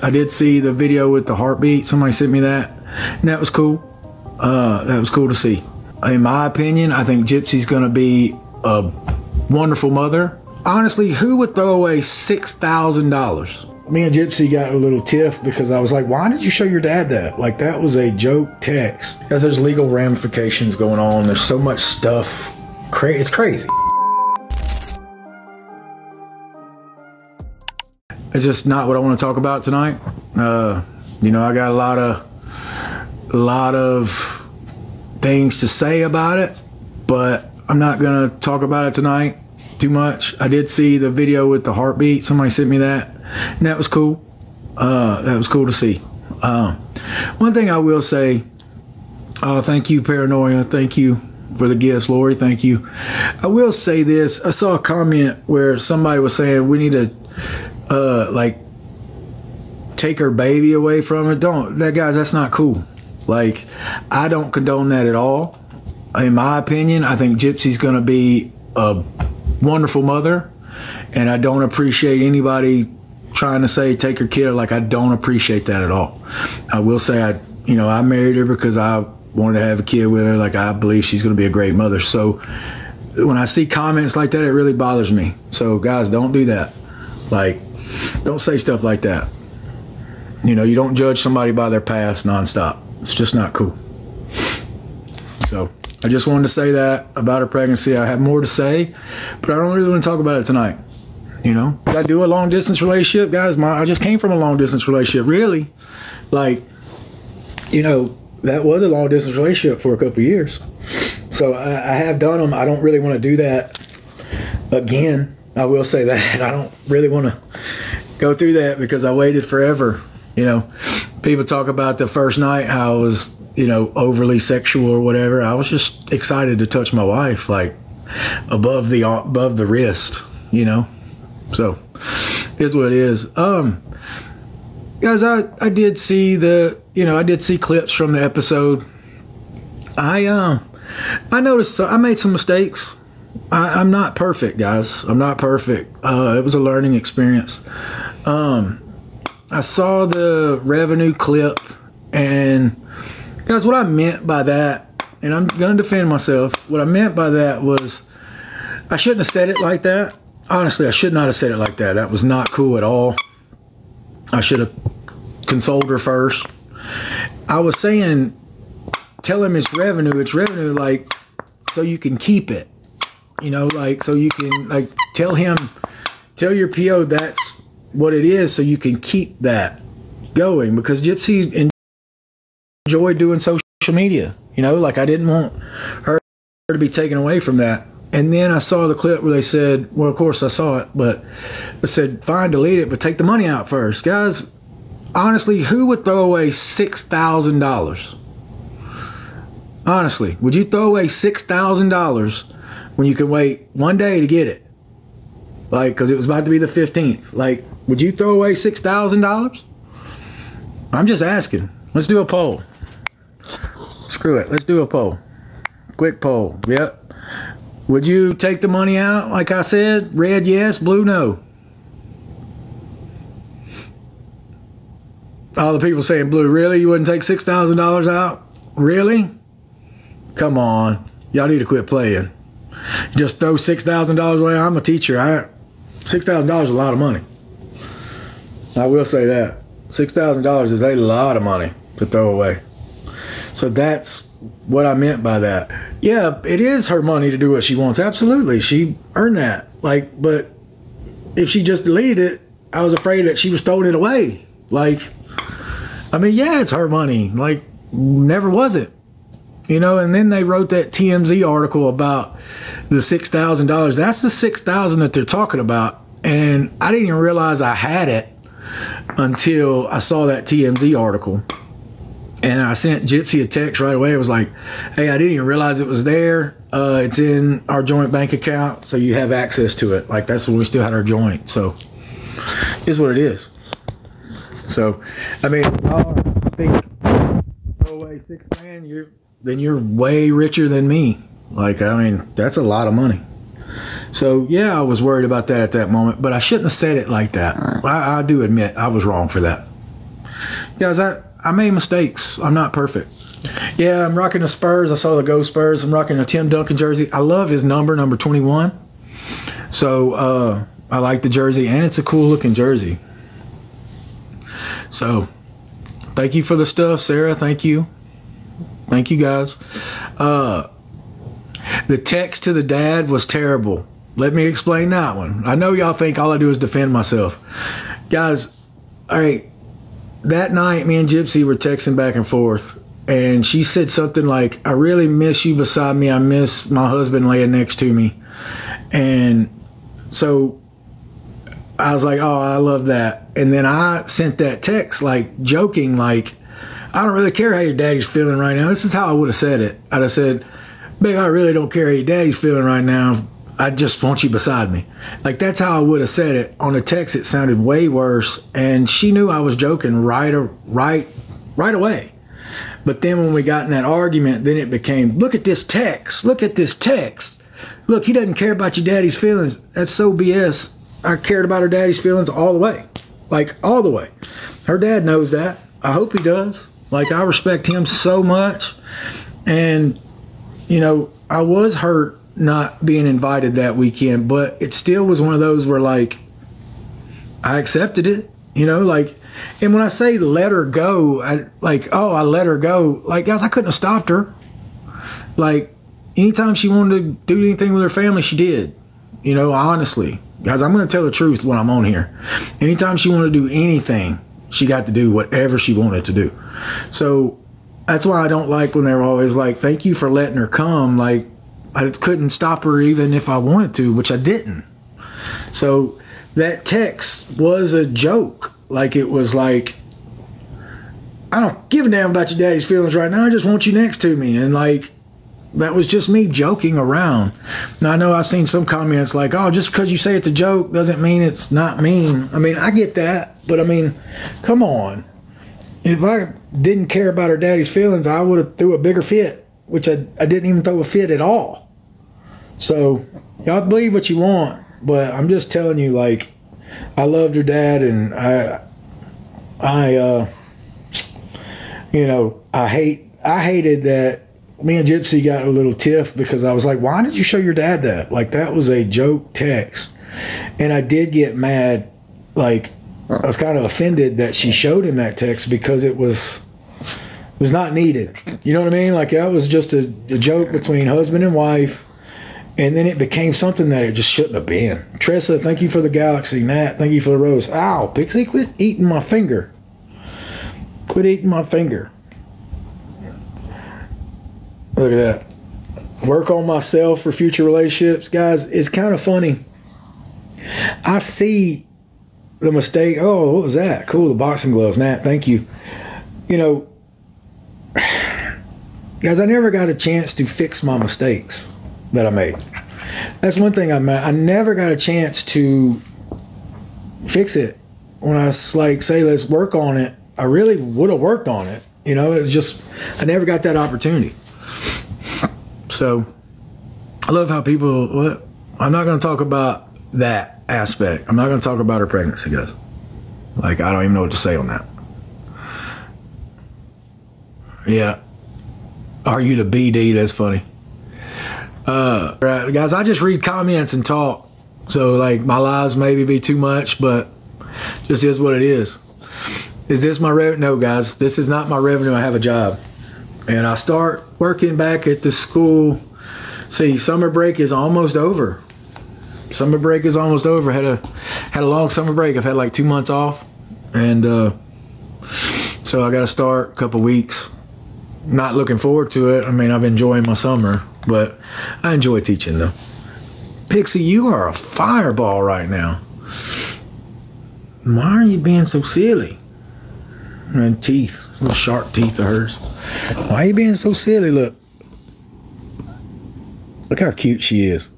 I did see the video with the heartbeat. Somebody sent me that, and that was cool. That was cool to see. In my opinion, I think Gypsy's gonna be a wonderful mother. Honestly, who would throw away $6,000? Me and Gypsy got a little tiff because I was like, why did you show your dad that? Like, that was a joke text. Because there's legal ramifications going on. There's so much stuff. It's crazy. It's just not what I want to talk about tonight. You know, I got a lot of things to say about it, but I'm not gonna talk about it tonight too much. I did see the video with the heartbeat. Somebody sent me that, and that was cool. That was cool to see. One thing I will say, thank you, Paranoia. Thank you for the gifts, Lori. Thank you. I will say this. I saw a comment where somebody was saying we need to like take her baby away from her. Guys, that's not cool. Like, I don't condone that at all. In my opinion, I think Gypsy's gonna be a wonderful mother, and I don't appreciate anybody trying to say take her kid. Like, I don't appreciate that at all. I will say I married her because I wanted to have a kid with her. Like, I believe she's gonna be a great mother. So when I see comments like that, it really bothers me. So guys, don't do that. Like, don't say stuff like that. You know, you don't judge somebody by their past nonstop. It's just not cool. So I just wanted to say that about her pregnancy. I have more to say, but I don't really want to talk about it tonight. You know, I do a long distance relationship, guys. I just came from a long distance relationship, really. Like, you know, that was a long distance relationship for a couple of years. So I have done them. I don't really want to do that again. I will say that I don't really want to go through that because I waited forever. You know, people talk about the first night, how it was, you know, overly sexual or whatever. I was just excited to touch my wife, like above the wrist, you know. So here's what it is. Guys, I did see I did see clips from the episode. I noticed I made some mistakes. I'm not perfect, guys. I'm not perfect. It was a learning experience. I saw the revenue clip, and guys, what I meant by that, and I'm gonna defend myself, what I meant by that was I shouldn't have said it like that. Honestly, I should not have said it like that. That was not cool at all. I should have consoled her first. I was saying, tell him it's revenue, like, so you can keep it. You know, like, so you can, like, tell your PO that's what it is, so you can keep that going, because Gypsy enjoyed doing social media. You know, like, I didn't want her to be taken away from that. And then I saw the clip where they said, well, of course I saw it, but it said, fine, delete it, but take the money out first. Guys, honestly, who would throw away $6,000? Honestly, would you throw away $6,000 when you could wait one day to get it? Like, because it was about to be the 15th. Like, would you throw away $6,000? I'm just asking. Let's do a poll. Screw it. Let's do a poll. Quick poll. Yep. Would you take the money out, like I said? Red, yes. Blue, no. All the people saying blue. Really? You wouldn't take $6,000 out? Really? Come on. Y'all need to quit playing. Just throw $6,000 away. I'm a teacher. $6,000 is a lot of money. I will say that. $6,000 is a lot of money to throw away. So that's what I meant by that. Yeah, it is her money to do what she wants. Absolutely. She earned that. Like, but if she just deleted it, I was afraid that she was throwing it away. Like, I mean, yeah, it's her money. Like, never was it. You know, and then they wrote that TMZ article about the $6,000. That's the $6,000 that they're talking about. And I didn't even realize I had it until I saw that TMZ article. And I sent Gypsy a text right away. It was like, hey, I didn't even realize it was there. It's in our joint bank account, so you have access to it. Like, that's when we still had our joint. So, it's what it is. So, I mean, I think, throw away $6,000, then you're way richer than me. Like, I mean, that's a lot of money. So, yeah, I was worried about that at that moment, but I shouldn't have said it like that. I do admit I was wrong for that. Guys, I made mistakes. I'm not perfect. Yeah, I'm rocking the Spurs. I saw the Go Spurs. I'm rocking a Tim Duncan jersey. I love his number 21. So I like the jersey, and it's a cool looking jersey. So thank you for the stuff, Sarah. Thank you. Thank you, guys. The text to the dad was terrible. Let me explain that one. I know y'all think all I do is defend myself. Guys, all right, that night me and Gypsy were texting back and forth, and she said something like, I really miss you beside me. I miss my husband laying next to me. And so I was like, oh, I love that. And then I sent that text, like, joking, like, I don't really care how your daddy's feeling right now. This is how I would have said it. I'd have said, babe, I really don't care how your daddy's feeling right now. I just want you beside me. Like, that's how I would have said it. On the text, it sounded way worse. And she knew I was joking right away. But then when we got in that argument, then it became, look at this text. Look at this text. Look, he doesn't care about your daddy's feelings. That's so BS. I cared about her daddy's feelings all the way. Like, all the way. Her dad knows that. I hope he does. Like, I respect him so much. And, you know, I was hurt not being invited that weekend, but it still was one of those where, like, I accepted it, you know, like, and when I say let her go, I let her go, like, guys, I couldn't have stopped her. Like, anytime she wanted to do anything with her family, she did, you know, honestly. Guys, I'm going to tell the truth when I'm on here. Anytime she wanted to do anything, she got to do whatever she wanted to do. So that's why I don't like when they're always like, thank you for letting her come. Like, I couldn't stop her even if I wanted to, which I didn't. So that text was a joke. Like, it was like, I don't give a damn about your daddy's feelings right now. I just want you next to me. And, like, that was just me joking around. Now, I know I've seen some comments like, oh, just because you say it's a joke doesn't mean it's not mean. I mean, I get that. But, I mean, come on. If I didn't care about her daddy's feelings, I would have threw a bigger fit, which I didn't even throw a fit at all. So, y'all believe what you want, but I'm just telling you, like, I loved her dad, and you know, I hated that me and Gypsy got a little tiff because I was like, why did you show your dad that? Like, that was a joke text. And I did get mad, like, I was kind of offended that she showed him that text because it was not needed. You know what I mean? Like, that was just a joke between husband and wife. And then it became something that it just shouldn't have been. Tressa, thank you for the galaxy. Nat, thank you for the rose. Ow, Pixie, quit eating my finger. Quit eating my finger. Look at that. Work on myself for future relationships. Guys, it's kind of funny. I see the mistake. Oh, what was that? Cool, the boxing gloves. Nat, thank you. You know, guys, I never got a chance to fix my mistakes that I made. That's one thing I never got a chance to fix it. When I like say let's work on it, I really would have worked on it. You know, it's just I never got that opportunity. So I love how people. I'm not going to talk about that aspect. I'm not going to talk about her pregnancy, guys. Like, I don't even know what to say on that. Yeah. Are you the BD? That's funny. Right, guys, I just read comments and talk, so like my lies maybe be too much, but just is what it is. Is this my revenue? No, guys, this is not my revenue. I have a job, and I start working back at the school. See, summer break is almost over. Summer break is almost over. Had a long summer break. I've had like 2 months off, and so I got to start a couple weeks. Not looking forward to it. I mean, I've been enjoying my summer, but I enjoy teaching though. Pixie, you are a fireball right now. Why are you being so silly? And teeth, little sharp teeth of hers. Why are you being so silly? Look how cute she is.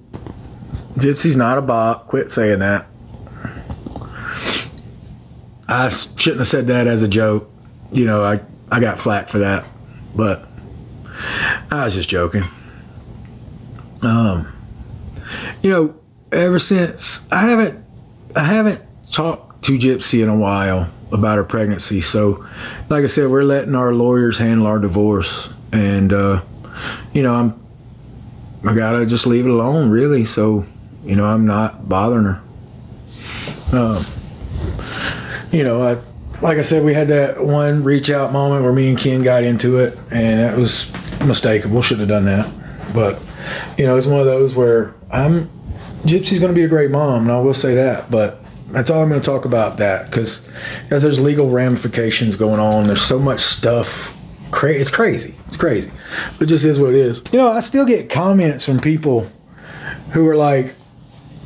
Gypsy's not a bot. Quit saying that. I shouldn't have said that as a joke. You know, I got flack for that. But I was just joking. You know, ever since I haven't talked to Gypsy in a while. about her pregnancy. So, like I said, we're letting our lawyers handle our divorce, and you know, I gotta just leave it alone, really. So, you know, I'm not bothering her. You know, like I said, we had that one reach out moment where me and Ken got into it, and that was mistakable. Shouldn't have done that. But, you know, it's one of those where Gypsy's going to be a great mom, and I will say that. But that's all I'm going to talk about, that, because there's legal ramifications going on. There's so much stuff. It's crazy. It's crazy. But it just is what it is. You know, I still get comments from people who are like,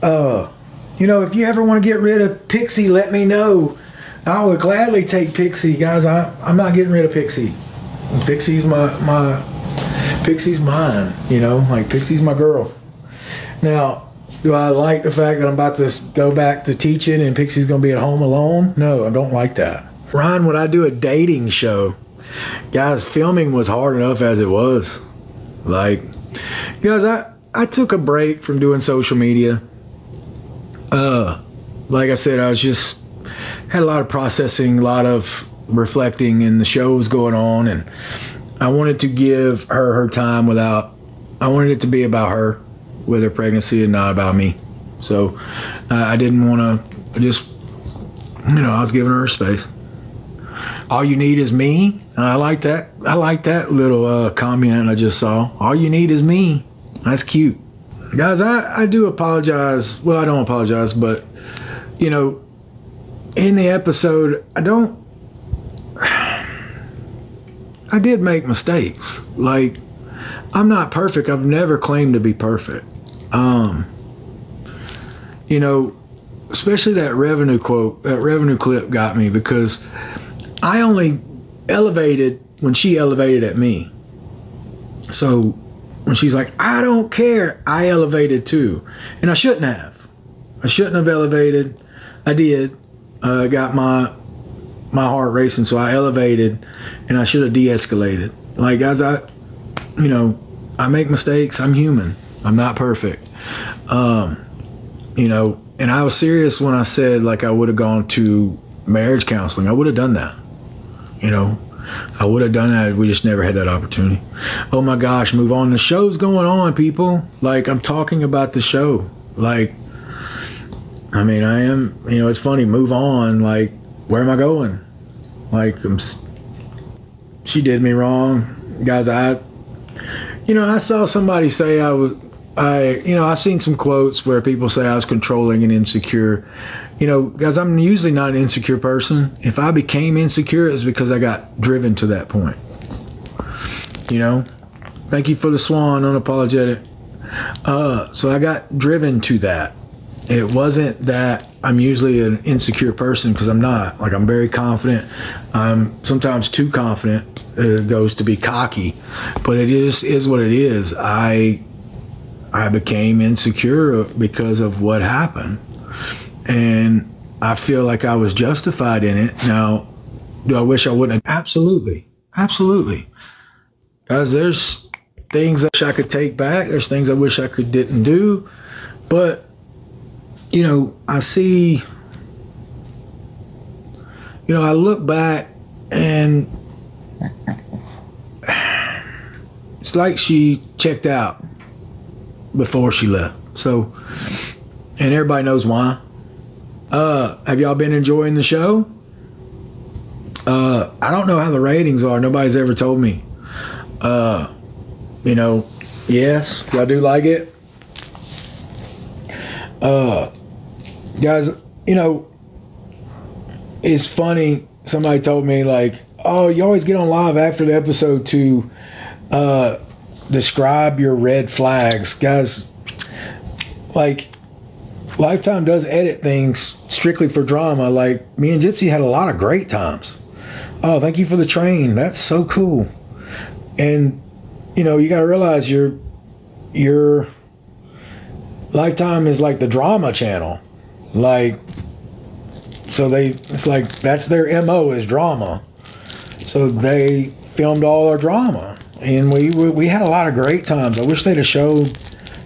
you know, if you ever want to get rid of Pixie, let me know. I would gladly take Pixie. Guys, I'm not getting rid of Pixie. Pixie's Pixie's mine, you know, like Pixie's my girl. Now, do I like the fact that I'm about to go back to teaching and Pixie's going to be at home alone? No, I don't like that. Ryan, would I do a dating show? Guys, filming was hard enough as it was. Like, guys, I took a break from doing social media. Like I said, I was just had a lot of processing, a lot of reflecting, and the show was going on, and I wanted to give her time without, I wanted it to be about her with her pregnancy and not about me. So I didn't want to just, you know, I was giving her space. All you need is me. And I like that. I like that little comment I just saw. All you need is me. That's cute. Guys, I do apologize. Well, I don't apologize, but, you know, in the episode, I did make mistakes. Like, I'm not perfect. I've never claimed to be perfect. You know, especially that revenue quote, that revenue clip got me, because I only elevated when she elevated at me. So when she's like, I don't care, I elevated too. And I shouldn't have. I shouldn't have elevated. I did. Got my heart racing, so I elevated, and I should have de-escalated. Like, guys, you know, I make mistakes. I'm human. I'm not perfect. You know, and I was serious when I said, like, I would have gone to marriage counseling. I would have done that. You know, I would have done that. We just never had that opportunity. Oh my gosh, move on. The show's going on, people. Like, I'm talking about the show. Like, I mean, I am, you know, it's funny, move on. Like, where am I going? Like, she did me wrong. Guys, you know, I saw somebody say you know, I've seen some quotes where people say I was controlling and insecure. You know, guys, I'm usually not an insecure person. If I became insecure, it's because I got driven to that point. You know, thank you for the swan, unapologetic. So I got driven to that. It wasn't that I'm usually an insecure person, because I'm not. Like, I'm very confident. I'm sometimes too confident. It goes to be cocky, but it is what it is. I became insecure because of what happened, and I feel like I was justified in it. Now, do I wish I wouldn't have? Absolutely. Absolutely. Guys, there's things I wish I could take back. There's things I wish I didn't do. But, you know, I see, you know, I look back, and it's like she checked out before she left. So, and everybody knows why. Have y'all been enjoying the show? I don't know how the ratings are. Nobody's ever told me. You know, yes, y'all do like it. Guys, you know, it's funny. Somebody told me, like, oh, you always get on live after the episode to describe your red flags. Guys, like, Lifetime does edit things strictly for drama. Like, me and Gypsy had a lot of great times. Oh, thank you for the train. That's so cool. And, you know, you got to realize your Lifetime is like the drama channel. Like, so it's like, that's their MO, is drama. So they filmed all our drama, and we had a lot of great times. I wish they'd have showed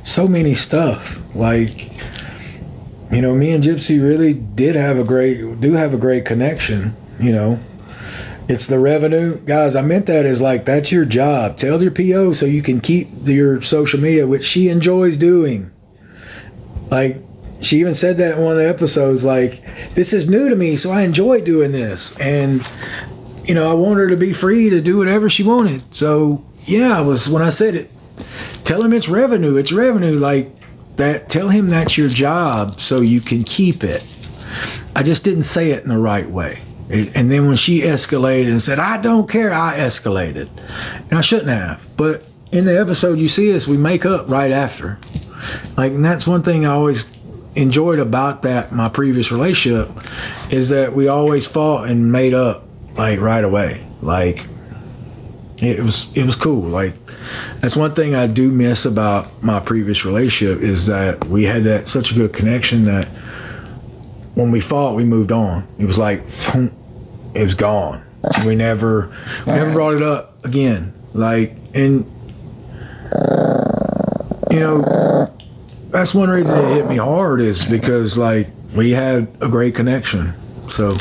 so many stuff. Like, you know, me and Gypsy really do have a great connection. you know. It's the revenue. Guys, I meant that as like, that's your job. Tell your PO so you can keep your social media, which she enjoys doing. Like, she even said that in one of the episodes, like, this is new to me, so I enjoy doing this. And, you know, I want her to be free to do whatever she wanted. So, yeah, when I said it, tell him it's revenue. It's revenue. Like, that. Tell him that's your job so you can keep it. I just didn't say it in the right way. And then when she escalated and said, I don't care, I escalated. And I shouldn't have. But in the episode, you see us, we make up right after. Like, and that's one thing I always enjoyed about that, my previous relationship, is that we always fought and made up, like, right away. Like, it was cool. Like, that's one thing I do miss about my previous relationship, is that we had that such a good connection that when we fought, we moved on. It was like, it was gone. We never brought it up again. Like, and, you know, that's one reason it hit me hard, is because, like, we had a great connection. So,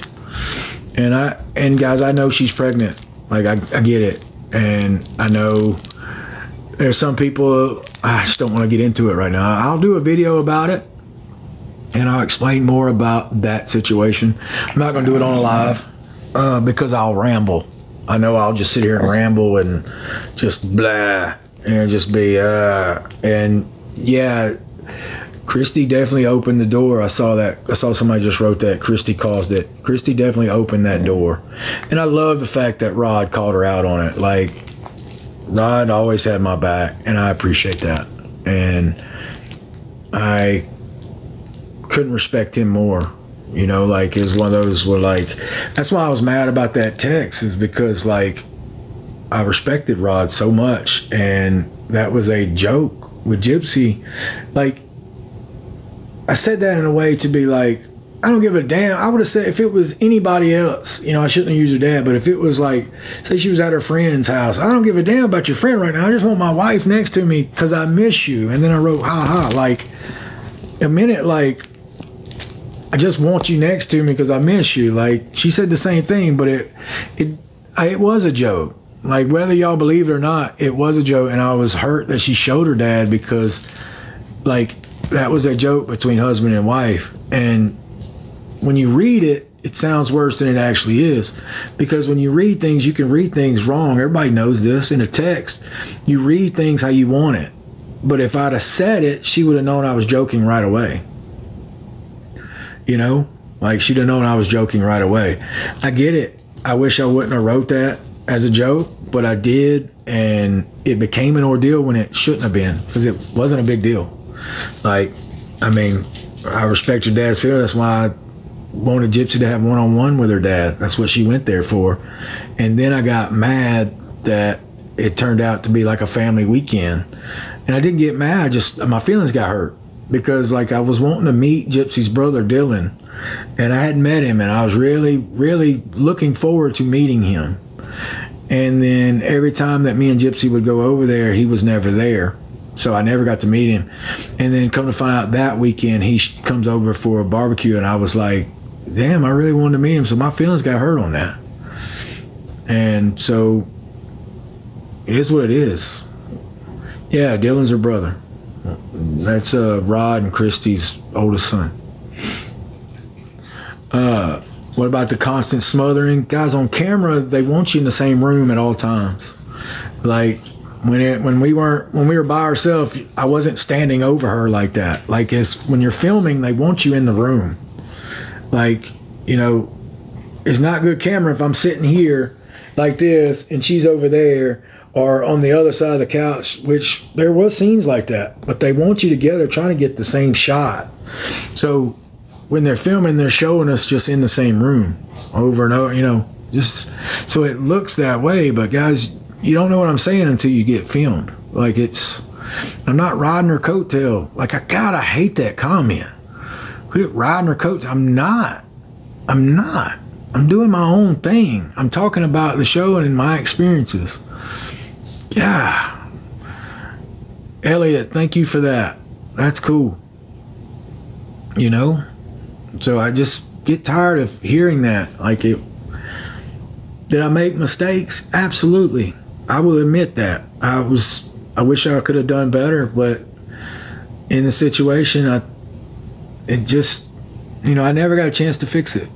and guys, I know she's pregnant. Like, I get it. And I know there's some people, I just don't want to get into it right now. I'll do a video about it, and I'll explain more about that situation. I'm not going to do it on a live because I'll ramble. I know I'll just sit here and ramble and just blah and just be, and yeah, Kristy definitely opened the door. I saw somebody just wrote that. Kristy caused it. Kristy definitely opened that door. And I love the fact that Rod called her out on it. Like, Rod always had my back, and I appreciate that. And I couldn't respect him more. You know, like, it was one of those where, like, that's why I was mad about that text, is because, like, I respected Rod so much, and that was a joke with Gypsy. Like, I said that in a way to be like, I don't give a damn. I would have said, if it was anybody else, you know, I shouldn't have used her dad, but if it was like, say she was at her friend's house, I don't give a damn about your friend right now. I just want my wife next to me because I miss you. And then I wrote, ha ha, like, a minute, like, I just want you next to me because I miss you. Like, she said the same thing, but it was a joke. Like, whether y'all believe it or not, it was a joke. And I was hurt that she showed her dad, because, like, that was a joke between husband and wife. And when you read it, it sounds worse than it actually is, because when you read things, you can read things wrong. Everybody knows this. In a text, you read things how you want it. But if I'd have said it, she would have known I was joking right away. You know, like, she'd have known I was joking right away. I get it. I wish I wouldn't have wrote that as a joke, but I did, and it became an ordeal when it shouldn't have been, because it wasn't a big deal. Like, I mean, I respect your dad's feeling. That's why I wanted Gypsy to have one-on-one with her dad. That's what she went there for. And then I got mad that it turned out to be like a family weekend. And I didn't get mad, just my feelings got hurt, because, like, I was wanting to meet Gypsy's brother Dylan, and I hadn't met him, and I was really, really looking forward to meeting him. And then every time that me and Gypsy would go over there, he was never there. So I never got to meet him. And then come to find out that weekend, he comes over for a barbecue, and I was like, damn, I really wanted to meet him. So my feelings got hurt on that. And so it is what it is. Yeah, Dylan's her brother. That's Rod and Kristy's oldest son. What about the constant smothering? Guys, on camera, they want you in the same room at all times. Like, when we were by ourselves, I wasn't standing over her like that. Like, when you're filming, they want you in the room. Like, you know, it's not good camera if I'm sitting here like this and she's over there, or on the other side of the couch, which there was scenes like that, but they want you together trying to get the same shot. So when they're filming, they're showing us just in the same room over and over, you know, just so it looks that way. But guys, you don't know what I'm saying until you get filmed. Like, I'm not riding her coattail. Like, I hate that comment. Quit riding her coattail. I'm not. I'm doing my own thing. I'm talking about the show and my experiences. Yeah. Elliot, thank you for that. That's cool. You know? So I just get tired of hearing that. Like, Did I make mistakes? Absolutely. I will admit that. I wish I could have done better, but in the situation, I never got a chance to fix it.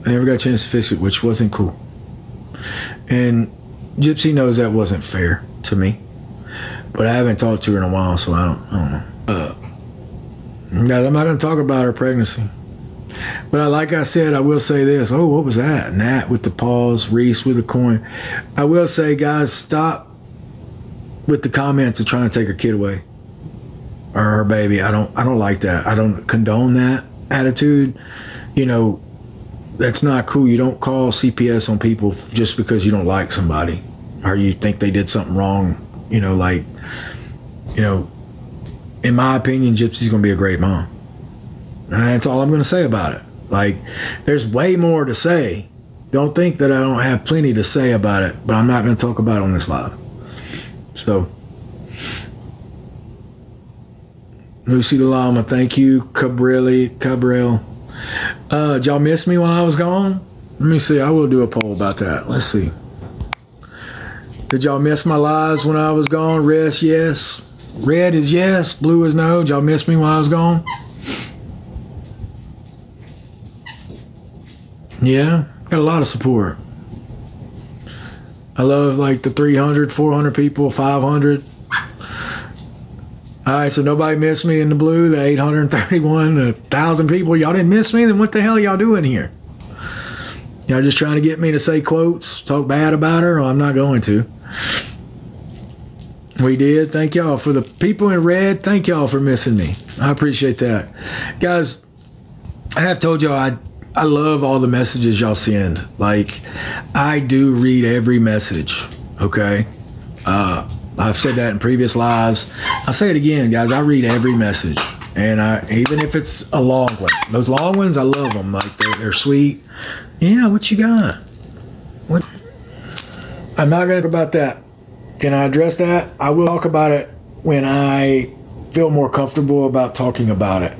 Which wasn't cool. And Gypsy knows that wasn't fair to me. But I haven't talked to her in a while, so I don't know. Guys, I'm not going to talk about her pregnancy. But like I said, I will say this. Oh, what was that? Nat with the paws, Reese with the coin. I will say, guys, stop with the comments of trying to take her kid away or her baby. I don't like that. I don't condone that attitude. You know, that's not cool. You don't call CPS on people just because you don't like somebody or you think they did something wrong. You know, like, you know, in my opinion, Gypsy's going to be a great mom. And that's all I'm going to say about it. Like, there's way more to say. Don't think that I don't have plenty to say about it, but I'm not going to talk about it on this live. So, Lucy the Llama, thank you. Cabrel. Did y'all miss me while I was gone? Let me see. I will do a poll about that. Let's see. Did y'all miss my lives when I was gone? Red, yes. Red is yes. Blue is no. Did y'all miss me while I was gone? Yeah, got a lot of support. I love like the 300, 400 people, 500. All right, so nobody missed me in the blue, the 831, the 1,000 people. Y'all didn't miss me? Then what the hell are y'all doing here? Y'all just trying to get me to say quotes, talk bad about her? Well, I'm not going to. We did. Thank y'all. For the people in red, thank y'all for missing me. I appreciate that. Guys, I have told y'all I love all the messages y'all send. Like, I do read every message, okay? I've said that in previous lives. I'll say it again, guys. I read every message. And even if it's a long one. Those long ones, I love them. Like, they're sweet. Yeah, what you got? What? I'm not going to talk about that. Can I address that? I will talk about it when I feel more comfortable about talking about it.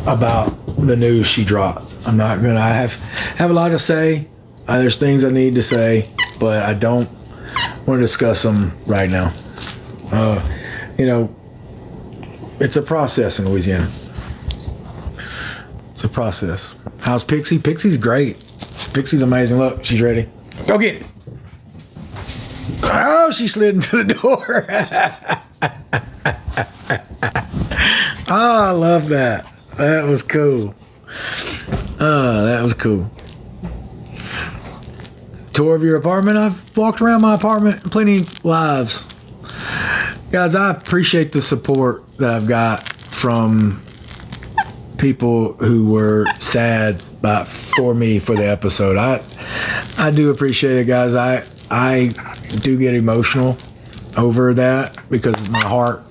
About the news she dropped. I'm not going to. I have a lot to say. There's things I need to say, but I don't want to discuss them right now. You know, it's a process in Louisiana. It's a process. How's Pixie? Pixie's great. Pixie's amazing. Look, she's ready. Go get it. Oh, she slid into the door. Oh, I love that. That was cool. Oh, that was cool. Tour of your apartment. I've walked around my apartment plenty lives. Guys, I appreciate the support that I've got from people who were sad for me for the episode. I do appreciate it, guys. I do get emotional over that because my heart.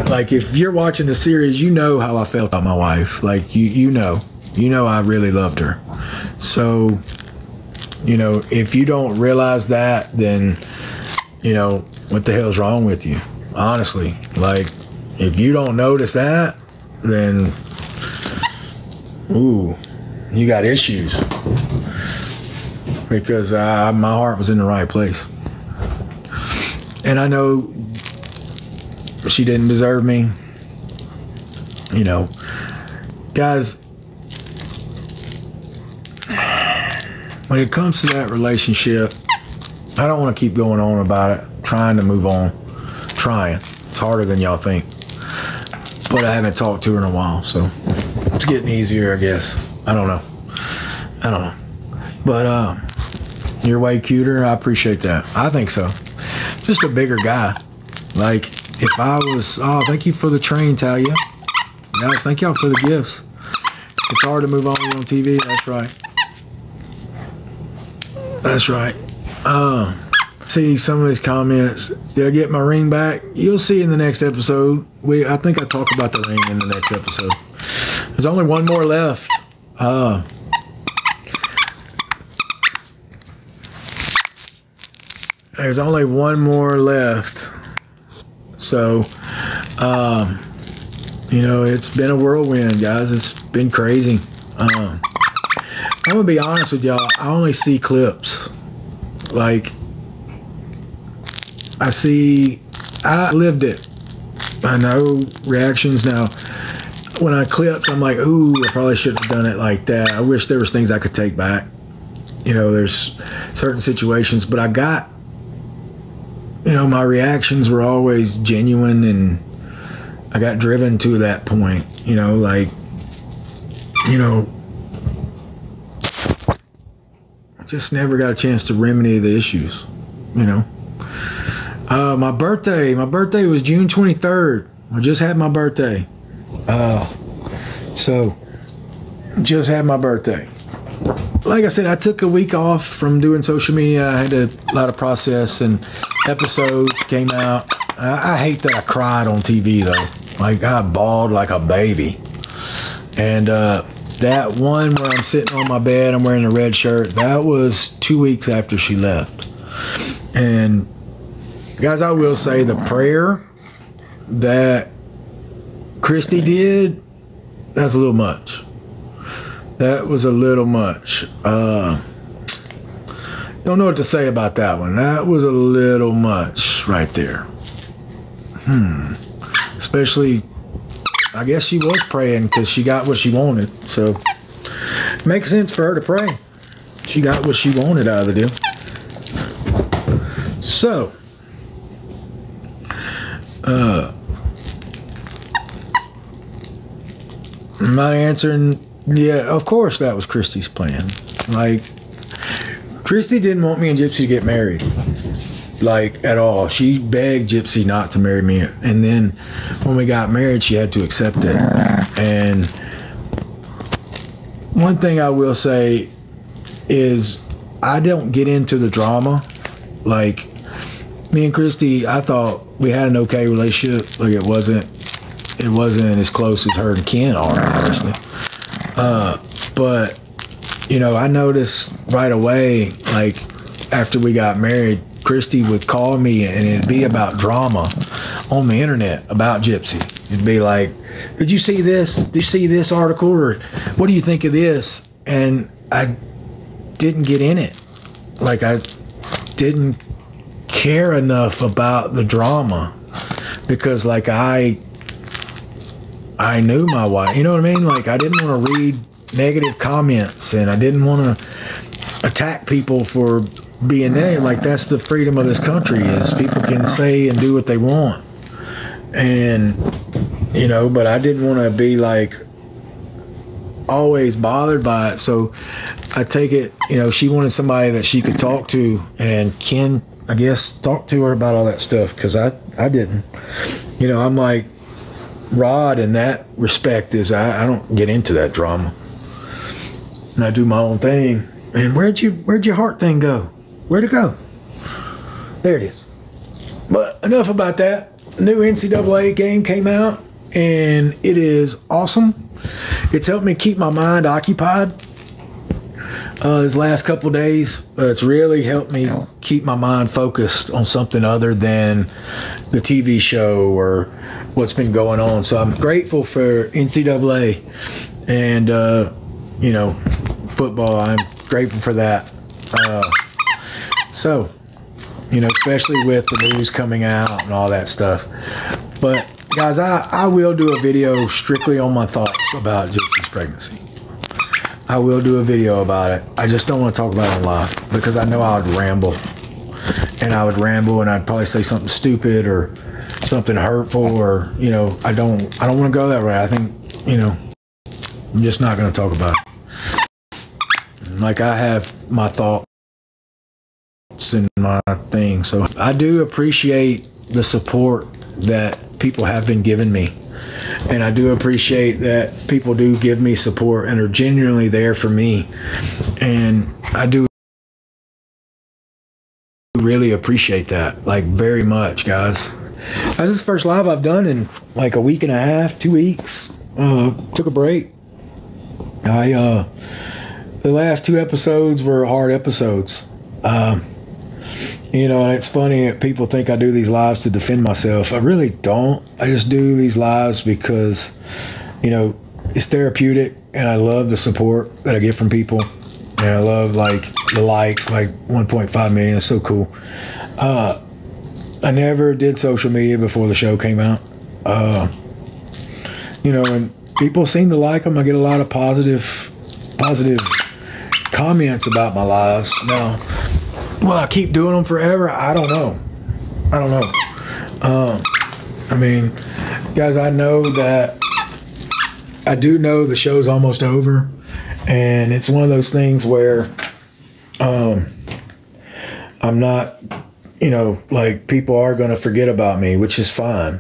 Like, if you're watching the series, you know how I felt about my wife. Like, you know I really loved her. So, you know, if you don't realize that, then, you know, what the hell's wrong with you? Honestly, like, if you don't notice that, then, ooh, you got issues. Because my heart was in the right place. And I know she didn't deserve me. You know, guys, when it comes to that relationship, I don't want to keep going on about it, trying to move on. Trying. It's harder than y'all think. But I haven't talked to her in a while, so it's getting easier, I guess. I don't know. But you're way cuter. I appreciate that. I think so. Just a bigger guy. Like, if I was... Oh, thank you for the train, Talia. Guys, thank y'all for the gifts. It's hard to move on on TV. That's right. That's right. See some of these comments. Did I get my ring back? You'll see in the next episode. I think I talk about the ring in the next episode. There's only one more left. There's only one more left. So, you know, it's been a whirlwind, guys. It's been crazy. I'm gonna be honest with y'all. I only see clips. Like, I lived it. I know reactions now. When I clipped, I'm like, ooh, I probably shouldn't have done it like that. I wish there was things I could take back. You know, there's certain situations, but I got, you know, my reactions were always genuine, and I got driven to that point, you know, like, you know, I just never got a chance to remedy the issues, you know. My birthday was June 23rd. I just had my birthday. So just had my birthday. Like I said, I took a week off from doing social media. I had a lot of process, and episodes came out. I hate that I cried on TV though. Like, I bawled like a baby. And that one where I'm sitting on my bed, I'm wearing a red shirt, that was 2 weeks after she left. And guys, I will say the prayer that Kristy did, that's a little much. That was a little much. Don't know what to say about that one. That was a little much right there. Especially, I guess she was praying because she got what she wanted. So, it makes sense for her to pray. She got what she wanted out of the deal. So, I'm not answering. Yeah, of course that was Kristy's plan. Like, Kristy didn't want me and Gypsy to get married. Like, at all. She begged Gypsy not to marry me. And then when we got married, she had to accept it. And one thing I will say is I don't get into the drama. Like, me and Kristy, I thought we had an okay relationship. Like, it wasn't as close as her and Ken are, obviously. But, you know, I noticed right away, like, after we got married, Kristy would call me and it'd be about drama on the internet about Gypsy. It'd be like, did you see this? Did you see this article? Or what do you think of this? And I didn't get in it. Like, I didn't care enough about the drama because, like, I knew my wife, you know what I mean? Like, I didn't want to read negative comments, and I didn't want to attack people for being there. Like, that's the freedom of this country, is people can say and do what they want. And, you know, but I didn't want to be, like, always bothered by it. So I take it, you know, she wanted somebody that she could talk to, and Ken, I guess, talk to her about all that stuff, because I didn't. You know, I'm like Rod in that respect, is I don't get into that drama. And I do my own thing. And where'd your heart thing go? Where'd it go? There it is. But enough about that. New NCAA game came out, and it is awesome. It's helped me keep my mind occupied these last couple of days. It's really helped me keep my mind focused on something other than the TV show or what's been going on. So I'm grateful for NCAA and, you know, football. I'm grateful for that. So, you know, especially with the news coming out and all that stuff. But, guys, I will do a video strictly on my thoughts about Gypsy's pregnancy. I will do a video about it. I just don't want to talk about it on live because I know I would ramble. And I would ramble, and I'd probably say something stupid or something hurtful, or, you know, I don't want to go that way. I think, you know, I'm just not going to talk about it. Like, I have my thoughts and my thing. So I do appreciate the support that people have been giving me. And I do appreciate that people do give me support and are genuinely there for me. And I do really appreciate that, like, very much, guys. This is the first live I've done in like a week and a half, 2 weeks. Took a break. The last 2 episodes were hard episodes. You know, and it's funny that people think I do these lives to defend myself. I really don't. I just do these lives because, you know, it's therapeutic, and I love the support that I get from people. And I love, like, the likes, like 1.5 million. It's so cool. I never did social media before the show came out. You know, and people seem to like them. I get a lot of positive comments about my lives. Now, will I keep doing them forever? I don't know. I mean, guys, I know that I do know the show's almost over, and it's one of those things where I'm not, you know, like, people are going to forget about me, which is fine.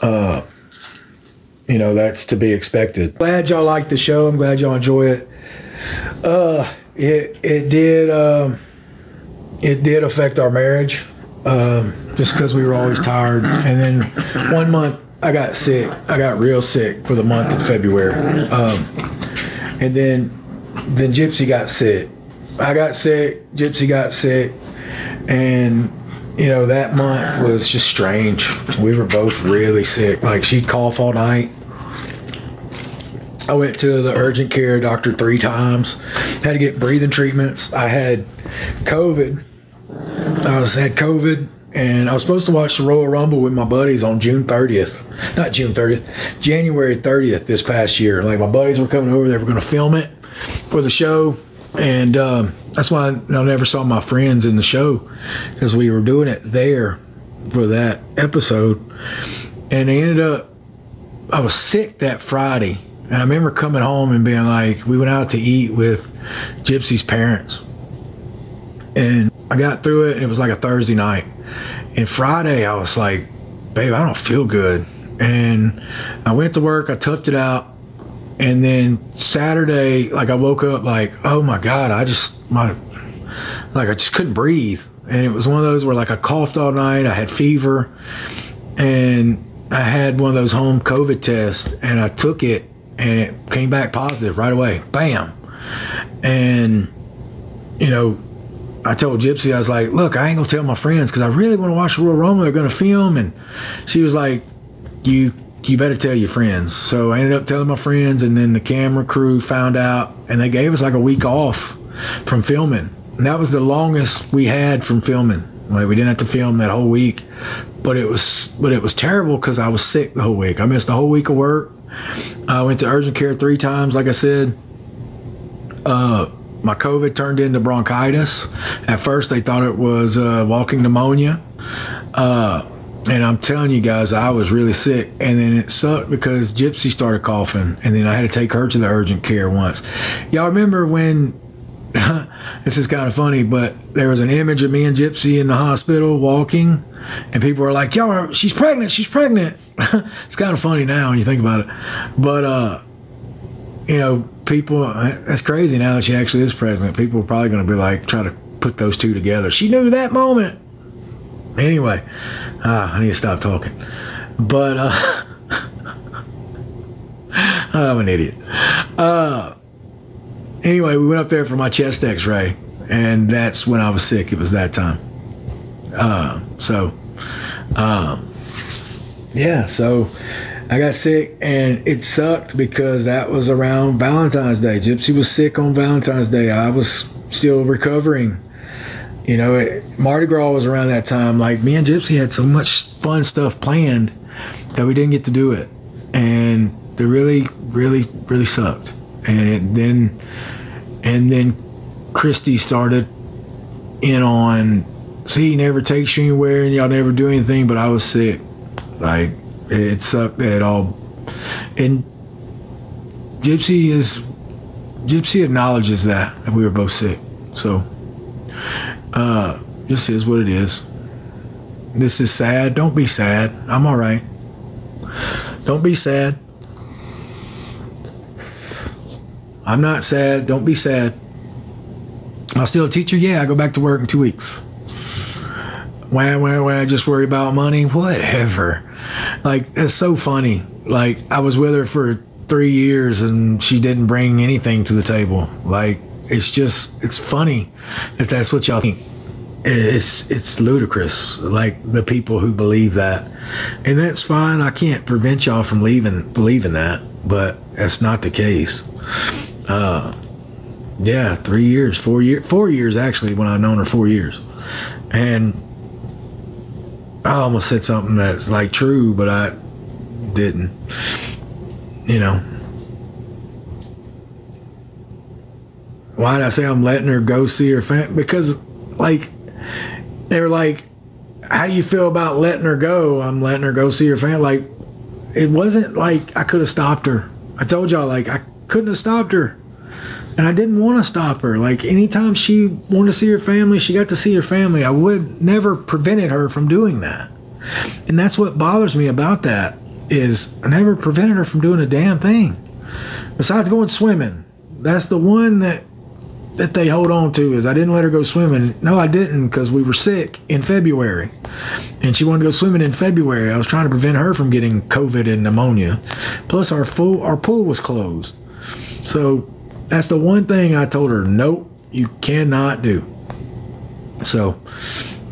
You know, that's to be expected. Glad y'all like the show. I'm glad y'all enjoy it. It did affect our marriage, just because we were always tired. And then 1 month I got sick. I got real sick for the month of February. And then Gypsy got sick. I got sick. Gypsy got sick. And, you know, that month was just strange. We were both really sick. Like, she'd cough all night. I went to the urgent care doctor 3 times. Had to get breathing treatments. I had COVID. Had COVID, and I was supposed to watch the Royal Rumble with my buddies on June 30th. Not June 30th, January 30th this past year. Like, my buddies were coming over. They were going to film it for the show. And that's why I never saw my friends in the show, because we were doing it there for that episode. And they ended up, I was sick that Friday. And I remember coming home and being like, we went out to eat with Gypsy's parents. And I got through it, and it was like a Thursday night. And Friday, I was like, babe, I don't feel good. And I went to work, I toughed it out. And then Saturday, like, I woke up like, oh my God, I just couldn't breathe. And it was one of those where, like, I coughed all night, I had fever, and I had one of those home COVID tests, and I took it, and it came back positive right away. Bam. And, you know, I told Gypsy, I was like, look, I ain't gonna tell my friends, because I really want to watch the Royal Rumble. They're gonna film. And she was like, you better tell your friends. So I ended up telling my friends, and then the camera crew found out, and they gave us like a week off from filming. And that was the longest we had from filming. Like, we didn't have to film that whole week, but it was terrible because I was sick the whole week. I missed a whole week of work. I went to urgent care 3 times, like I said. My COVID turned into bronchitis. At first, they thought it was walking pneumonia. And I'm telling you guys, I was really sick. And then it sucked because Gypsy started coughing. And then I had to take her to the urgent care once. Y'all remember when, this is kind of funny, but there was an image of me and Gypsy in the hospital walking. And people were like, yo, she's pregnant, she's pregnant. It's kind of funny now when you think about it. But, you know, people, that's crazy now that she actually is pregnant. People are probably going to be like, try to put those two together. She knew that moment. Anyway, I need to stop talking. But, I'm an idiot. Anyway, we went up there for my chest x-ray, and that's when I was sick. It was that time. Yeah, so I got sick, and it sucked because that was around Valentine's Day. Gypsy was sick on Valentine's Day. I was still recovering. You know, Mardi Gras was around that time. Like, me and Gypsy had so much fun stuff planned that we didn't get to do it. And it really, really, really sucked. And then Kristy started in on, see, he never takes you anywhere and y'all never do anything, but I was sick. Like, it sucked that it all. And Gypsy acknowledges that we were both sick. So, just is what it is. This is sad. Don't be sad. I'm all right. Don't be sad. I'm not sad. Don't be sad. I'm still a teacher. Yeah, I go back to work in 2 weeks. Why, just worry about money? Whatever. Like, that's so funny. Like, I was with her for 3 years and she didn't bring anything to the table. Like, it's funny if that's what y'all think. It's ludicrous, like, the people who believe that. And that's fine. I can't prevent y'all from believing that, but that's not the case. Yeah, 3 years, 4 years, 4 years actually, when I've known her 4 years. And I almost said something that's like true, but I didn't. You know. Why did I say I'm letting her go see her family? Because, like, they were like, how do you feel about letting her go? I'm letting her go see her family. Like, it wasn't like I could have stopped her. I told y'all, like, I couldn't have stopped her. And I didn't want to stop her. Like, anytime she wanted to see her family, she got to see her family. I would never prevented her from doing that. And that's what bothers me about that, is I never prevented her from doing a damn thing. Besides going swimming. That's the one that they hold on to, is I didn't let her go swimming. No, I didn't, because we were sick in February. And she wanted to go swimming in February. I was trying to prevent her from getting COVID and pneumonia. Plus, our pool was closed. So that's the one thing I told her, nope, you cannot do. So,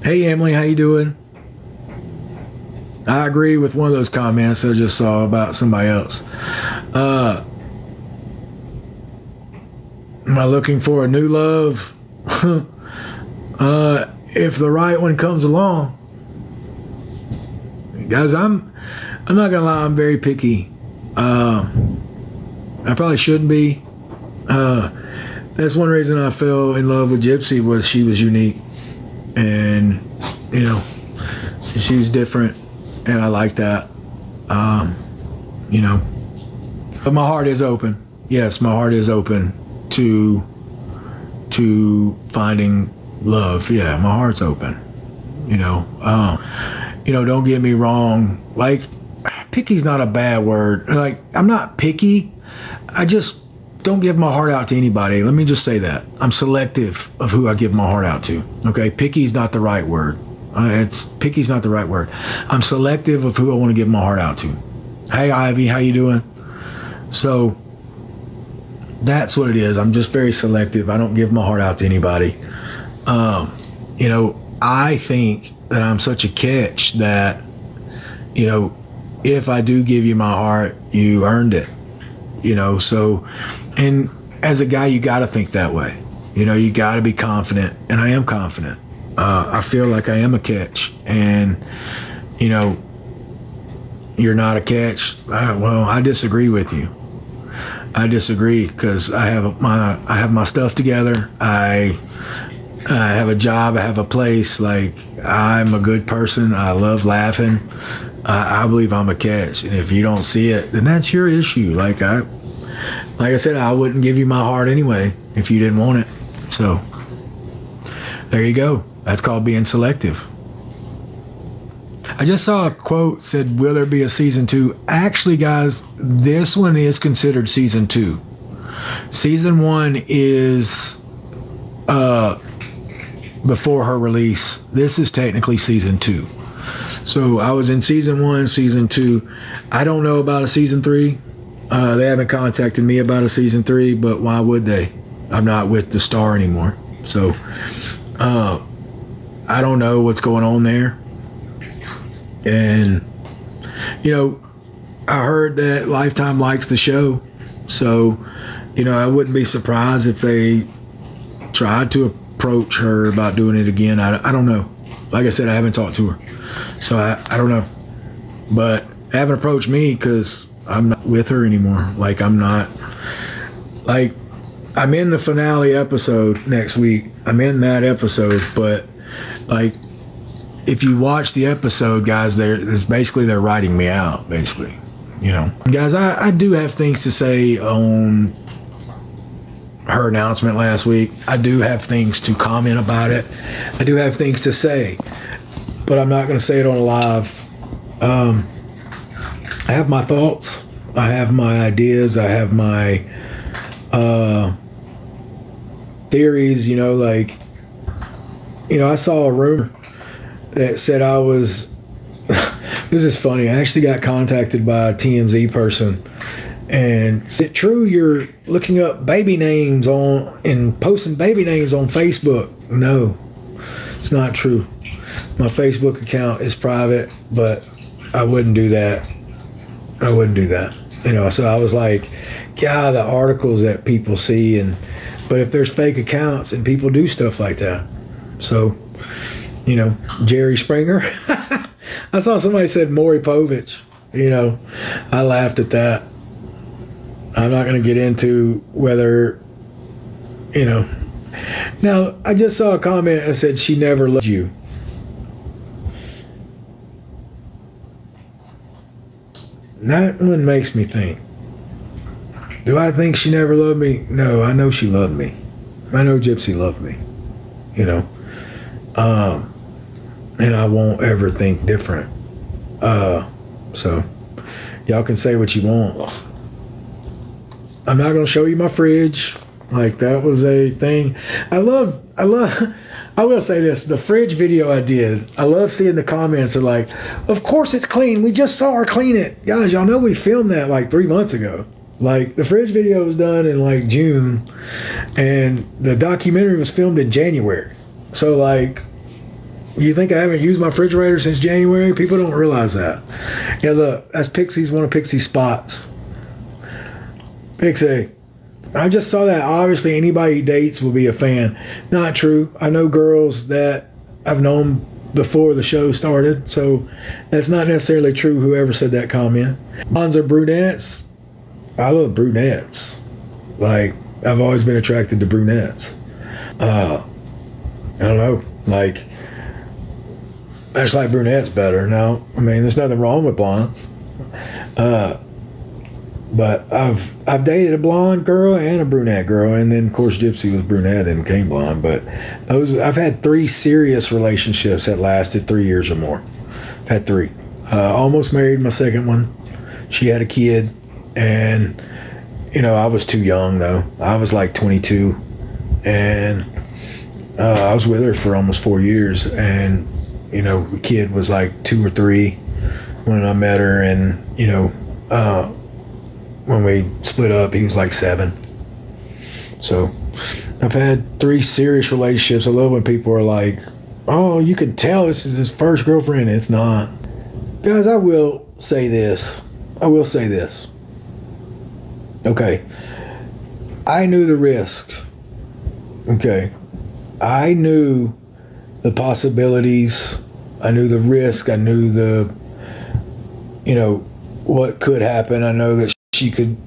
hey, Emily, how you doing? I agree with one of those comments I just saw about somebody else. Am I looking for a new love? If the right one comes along. Guys, I'm not gonna lie, I'm very picky. I probably shouldn't be. That's one reason I fell in love with Gypsy, was she was unique. And, you know, she was different. And I like that. You know. But my heart is open. Yes, my heart is open to finding love. Yeah, my heart's open. You know, don't get me wrong. Like, picky's not a bad word. Like, I'm not picky. I just don't give my heart out to anybody. Let me just say that. I'm selective of who I give my heart out to. Okay, picky's not the right word. Picky's not the right word. I'm selective of who I want to give my heart out to. Hey, Ivy, how you doing? So that's what it is. I'm just very selective. I don't give my heart out to anybody. You know, I think that I'm such a catch that, you know, if I do give you my heart, you earned it. You know, so, and as a guy, you got to think that way. You know, you got to be confident, and I am confident. I feel like I am a catch, and, you know, you're not a catch. Well, I disagree with you. I disagree, because I have my stuff together. I have a job. I have a place. Like, I'm a good person. I love laughing. I believe I'm a catch, and if you don't see it, then that's your issue. Like I said, I wouldn't give you my heart anyway if you didn't want it. So there you go. That's called being selective. I just saw a quote said, will there be a season 2? Actually, guys, this one is considered season 2. Season 1 is before her release. This is technically season 2. So I was in season 1, season 2. I don't know about a season 3. They haven't contacted me about a season 3, but why would they? I'm not with the star anymore. So I don't know what's going on there. And, you know, I heard that Lifetime likes the show. So, you know, I wouldn't be surprised if they tried to approach her about doing it again. I don't know. Like I said, I haven't talked to her. So I don't know. But they haven't approached me because I'm not with her anymore. Like, I'm not. Like, I'm in the finale episode next week. I'm in that episode. But, like, if you watch the episode, guys, they're writing me out, basically. You know, guys, I do have things to say on her announcement last week. I do have things to comment about it. I do have things to say, but I'm not going to say it on live. I have my thoughts. I have my ideas. I have my theories. You know, like, you know, I saw a rumor that said I was, this is funny, I actually got contacted by a TMZ person and said, true, you're looking up baby names and posting baby names on Facebook. No, it's not true. My Facebook account is private, but I wouldn't do that. I wouldn't do that. You know, so I was like, God, the articles that people see and But if there's fake accounts and people do stuff like that, so, you know, Jerry Springer. I saw somebody said Maury Povich. You know, I laughed at that. I'm not going to get into whether, you know. Now, I just saw a comment that said she never loved you. That one makes me think. Do I think she never loved me? No, I know she loved me. I know Gypsy loved me. You know. And I won't ever think different. So, y'all can say what you want. I'm not going to show you my fridge. Like, that was a thing. I will say this. The fridge video I did, I love seeing the comments are like, of course it's clean. We just saw her clean it. Guys, y'all know we filmed that like 3 months ago. Like, the fridge video was done in like June, and the documentary was filmed in January. So, like, you think I haven't used my refrigerator since January? People don't realize that. Yeah, look, that's Pixie's one of Pixie's spots. Pixie. I just saw that. Obviously, anybody he dates will be a fan. Not true. I know girls that I've known before the show started, so that's not necessarily true, whoever said that comment. Blondes are brunettes. I love brunettes. Like, I've always been attracted to brunettes. I don't know. Like, I just like brunettes better. Now, I mean, there's nothing wrong with blondes. But I've dated a blonde girl and a brunette girl, and then of course Gypsy was brunette and became blonde. But I've had 3 serious relationships that lasted 3 years or more. I've had 3. Almost married my second one. She had a kid, and you know, I was too young though. I was like 22, and I was with her for almost 4 years, and you know, the kid was like 2 or 3 when I met her, and you know, when we split up, he was like 7. So I've had 3 serious relationships. I love when people are like, oh, you can tell this is his first girlfriend. It's not. Guys, I will say this. Okay. I knew the risk. Okay. I knew the possibilities. I knew the risk. I knew the, you know, what could happen. I know that she could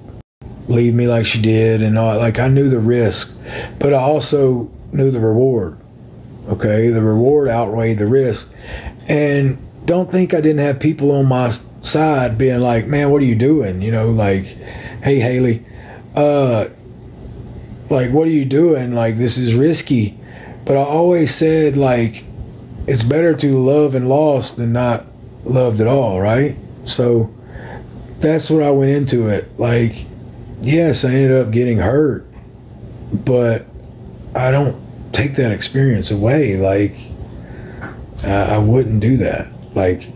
leave me like she did, and all. Like, I knew the risk, but I also knew the reward. Okay, the reward outweighed the risk. And don't think I didn't have people on my side being like, man, what are you doing? You know, like, hey, Haley, like, what are you doing? Like, this is risky. But I always said, like, it's better to love and lost than not loved at all, right? So that's what I went into it. Like, yes, I ended up getting hurt, but I don't take that experience away. Like, I wouldn't do that. Like,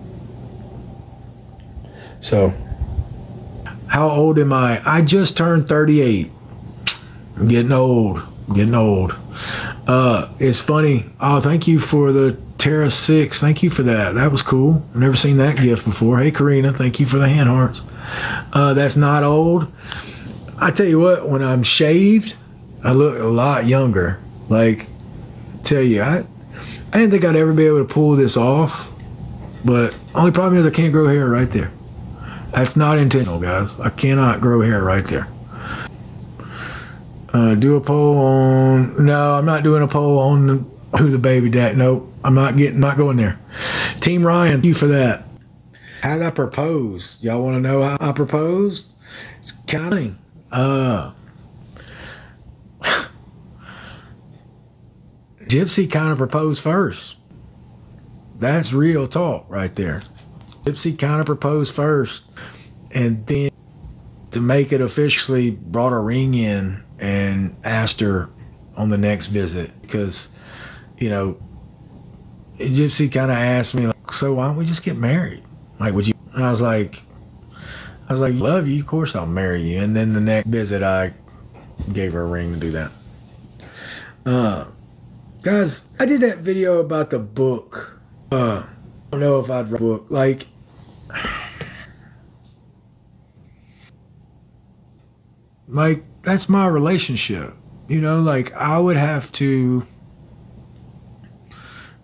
so. How old am I? I just turned 38. I'm getting old. It's funny. Oh, thank you for the Terra 6. Thank you for that. That was cool. I've never seen that gift before. Hey, Karina, thank you for the hand hearts. That's not old. I tell you what, when I'm shaved, I look a lot younger. Like, tell you, I didn't think I'd ever be able to pull this off, but only problem is I can't grow hair right there. That's not intentional, guys. I cannot grow hair right there. Do a poll on... No, I'm not doing a poll on who the baby dad... Nope, I'm not going there. Team Ryan, thank you for that. How did I propose? Y'all want to know how I proposed? It's kind of... Gypsy kind of proposed first. That's real talk right there. Gypsy kind of proposed first, and then to make it officially, brought a ring in and asked her on the next visit, because, you know, Gypsy kind of asked me, like, so why don't we just get married? Like, would you? And I was like, love you, of course I'll marry you. And then the next visit, I gave her a ring to do that. Guys, I did that video about the book. I don't know if I'd write a book. Like, that's my relationship. You know, like I would have to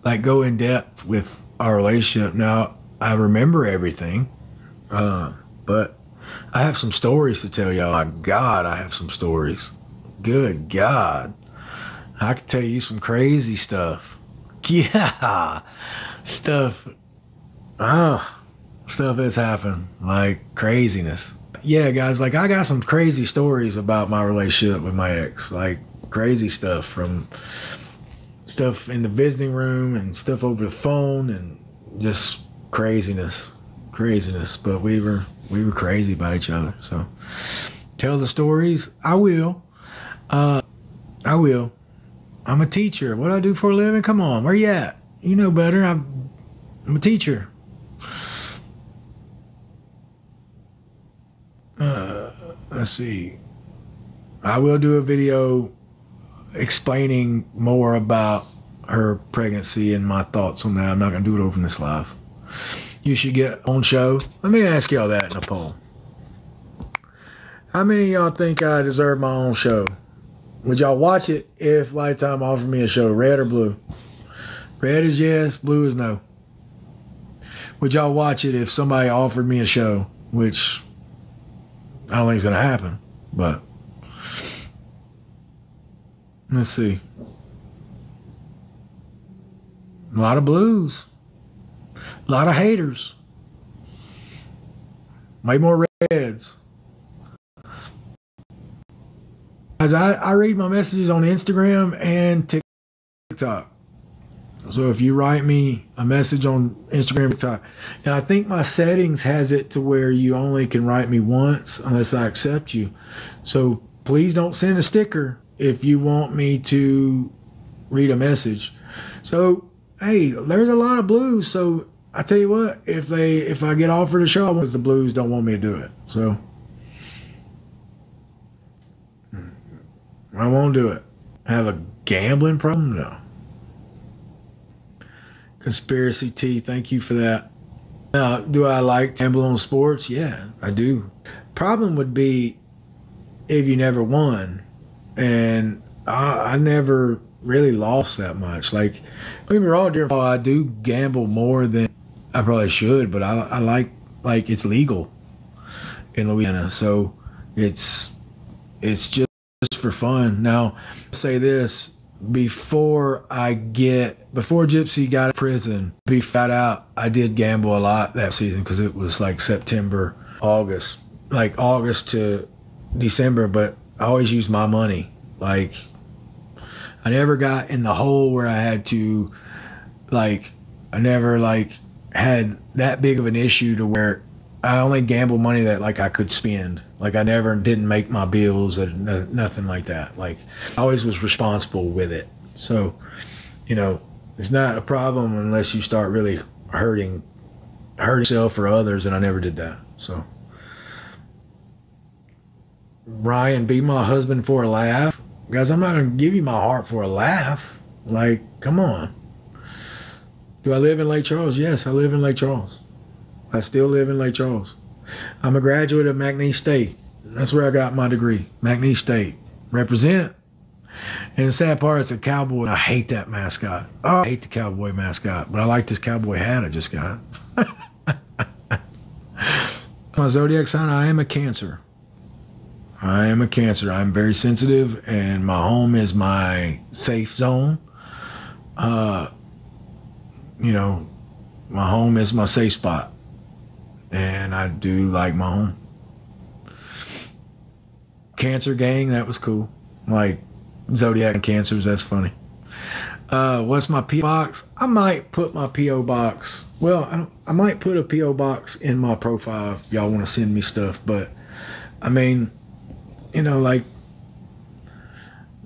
like go in depth with our relationship. Now I remember everything, but I have some stories to tell y'all. My God, I have some stories. Good God, I could tell you some crazy stuff. Yeah, stuff. Stuff has happened, like craziness. Yeah, guys, like I got some crazy stories about my relationship with my ex, like crazy stuff, from stuff in the visiting room and stuff over the phone and just craziness. But we were crazy about each other. So tell the stories. I will. I'm a teacher. What do I do for a living? Come on, where you at? You know better. I'm a teacher. Let's see. I will do a video explaining more about her pregnancy and my thoughts on that. I'm not going to do it over in this live. You should get on show. Let me ask y'all that in a poll. How many of y'all think I deserve my own show? Would y'all watch it if Lifetime offered me a show? Red or blue? Red is yes, blue is no. Would y'all watch it if somebody offered me a show? Which I don't think it's going to happen, but let's see. A lot of blues. A lot of haters. Way more reds. Guys, I read my messages on Instagram and TikTok. So if you write me a message on Instagram and TikTok, and I think my settings has it to where you only can write me once unless I accept you. So please don't send a sticker if you want me to read a message. So, hey, there's a lot of blues. So I tell you what, if I get offered a show, because the blues don't want me to do it. So I won't do it. Have a gambling problem? No. Conspiracy T, thank you for that. Now, do I like to gamble on sports? Yeah, I do. Problem would be if you never won, and I never really lost that much. Like, don't get me wrong, dear, I do gamble more than I probably should, but I like it's legal in Louisiana, so it's just for fun. Now, I'll say this. Before Gypsy got out of prison, be flat out, I did gamble a lot that season because it was like September, August, like August to December, but I always used my money. Like, I never got in the hole where I had to, like, I never like had that big of an issue to where I only gambled money that like I could spend. Like I never didn't make my bills or nothing like that. Like I always was responsible with it. So, you know, it's not a problem unless you start really hurting yourself or others, and I never did that. So, Ryan, be my husband for a laugh. Guys, I'm not going to give you my heart for a laugh. Like, come on. Do I live in Lake Charles? Yes, I live in Lake Charles. I still live in Lake Charles. I'm a graduate of McNeese State. That's where I got my degree. McNeese State. Represent. And the sad part is a cowboy. I hate that mascot. Oh, I hate the cowboy mascot. But I like this cowboy hat I just got. My zodiac sign, I am a Cancer. I am a Cancer. I'm very sensitive, and my home is my safe zone. You know, my home is my safe spot. And I do like my home. Cancer gang, that was cool. Like Zodiac and Cancers, that's funny. What's my P.O. box? I might put my P.O. box. Well, I might put a P.O. box in my profile if y'all want to send me stuff. But, I mean, you know, like,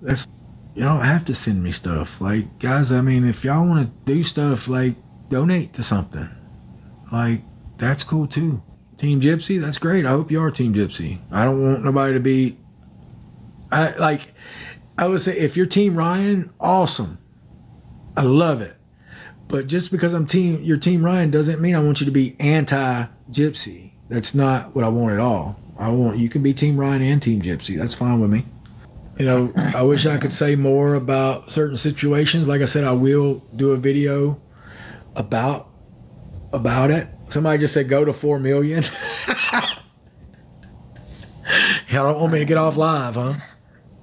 that's, you don't have to send me stuff. Like, guys, I mean, if y'all want to do stuff, like, donate to something. Like, that's cool too. Team Gypsy, that's great. I hope you are Team Gypsy. I don't want nobody to be, I would say if you're Team Ryan, awesome. I love it. But just because you're Team Ryan doesn't mean I want you to be anti-Gypsy. That's not what I want at all. You can be Team Ryan and Team Gypsy. That's fine with me. You know, I wish I could say more about certain situations. Like I said, I will do a video about it. Somebody just said go to 4 million. Y'all don't want me to get off live, huh?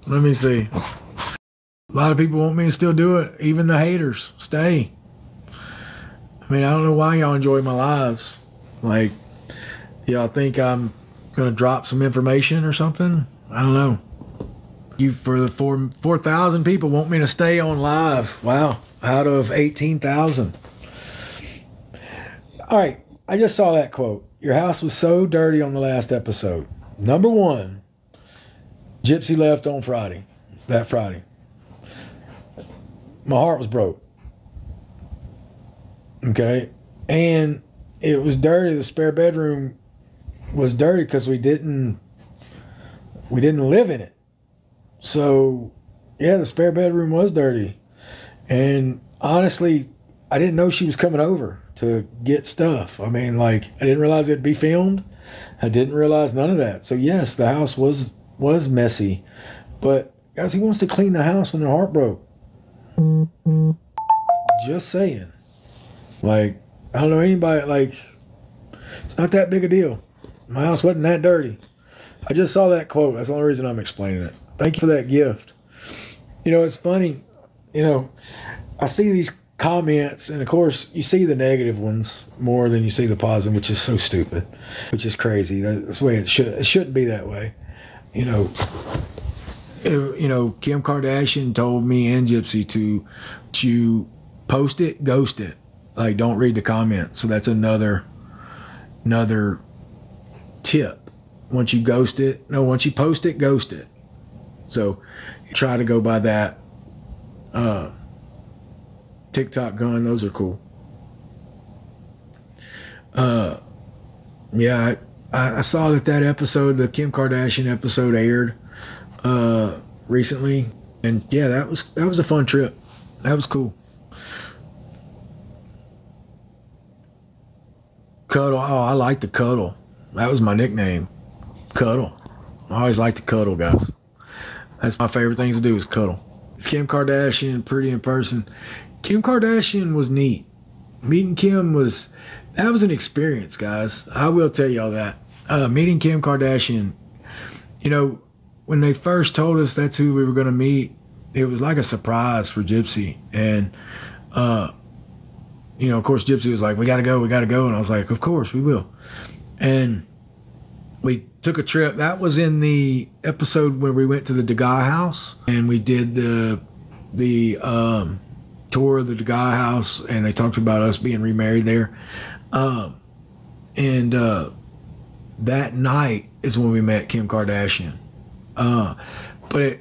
Let me see. A lot of people want me to still do it. Even the haters. Stay. I mean, I don't know why y'all enjoy my lives. Like, y'all think I'm going to drop some information or something? I don't know. You, for the 4,000 people want me to stay on live. Wow. Out of 18,000. All right. I just saw that quote. Your house was so dirty on the last episode. Number one, Gypsy left on Friday. That Friday. My heart was broke. Okay. And it was dirty. The spare bedroom was dirty because we didn't live in it. So, yeah, the spare bedroom was dirty. And honestly, I didn't know she was coming over to get stuff. I mean, like, I didn't realize it'd be filmed. I didn't realize none of that. So, yes, the house was messy. But, guys, who wants to clean the house when their heart broke? Just saying. Like, I don't know anybody, like, it's not that big a deal. My house wasn't that dirty. I just saw that quote. That's the only reason I'm explaining it. Thank you for that gift. You know, it's funny. You know, I see these comments, and of course, you see the negative ones more than you see the positive, which is so stupid, which is crazy. That's the way it should. It shouldn't be that way. You know, Kim Kardashian told me and Gypsy to post it, ghost it. Like, don't read the comments. So that's another tip. Once you post it, ghost it. So try to go by that. TikTok gun, those are cool. Yeah, I saw that episode, the Kim Kardashian episode, aired recently, and yeah, that was a fun trip. That was cool. Cuddle. Oh, I like to cuddle. That was my nickname. Cuddle. I always like to cuddle, guys. That's my favorite thing to do is cuddle. It's Kim Kardashian, pretty in person. Kim Kardashian was neat. Meeting Kim was an experience, guys. I will tell y'all that. Meeting Kim Kardashian, you know, when they first told us that's who we were going to meet, it was like a surprise for Gypsy. And, you know, of course, Gypsy was like, we got to go. And I was like, of course, we will. And we took a trip. That was in the episode where we went to the Degas house and we did the tour of the Degas house, and they talked about us being remarried there. That night is when we met Kim Kardashian. But